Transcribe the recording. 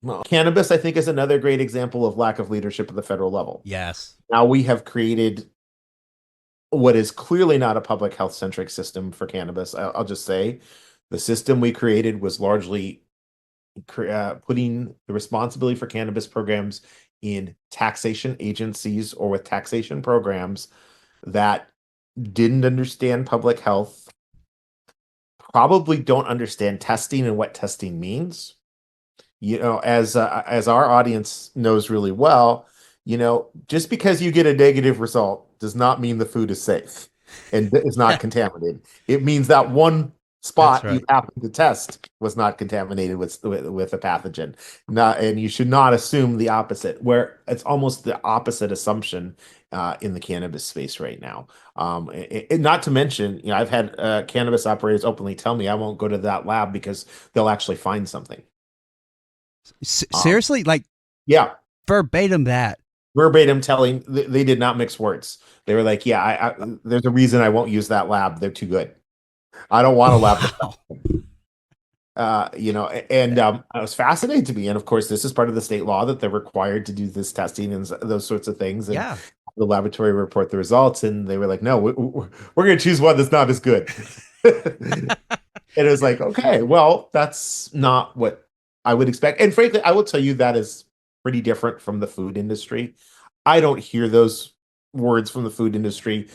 Well, cannabis, I think, is another great example of lack of leadership at the federal level. Yes. Now we have created what is clearly not a public health centric system for cannabis. I'll just say the system we created was largely putting the responsibility for cannabis programs in taxation agencies or with taxation programs that didn't understand public health, probably don't understand testing and what testing means. As our audience knows really well, just because you get a negative result does not mean the food is safe and is not contaminated. It means that one That's spot you right. happen to test was not contaminated with a pathogen. Not, and you should not assume the opposite, where it's almost the opposite assumption in the cannabis space right now. Not to mention, I've had cannabis operators openly tell me I won't go to that lab because they'll actually find something. Um, Seriously, like yeah, verbatim that. verbatim telling they did not mix words. They were like, "Yeah, there's a reason I won't use that lab. They're too good. I don't want a lab that." Wow. And I was fascinated to me. And of course, this is part of the state law that they're required to do this testing and those sorts of things. And Yeah. the laboratory report the results. And they were like, "No, we're going to choose one that's not as good." And it was like, okay, well, that's not what I would expect. And frankly, I will tell you that is pretty different from the food industry. I don't hear those words from the food industry.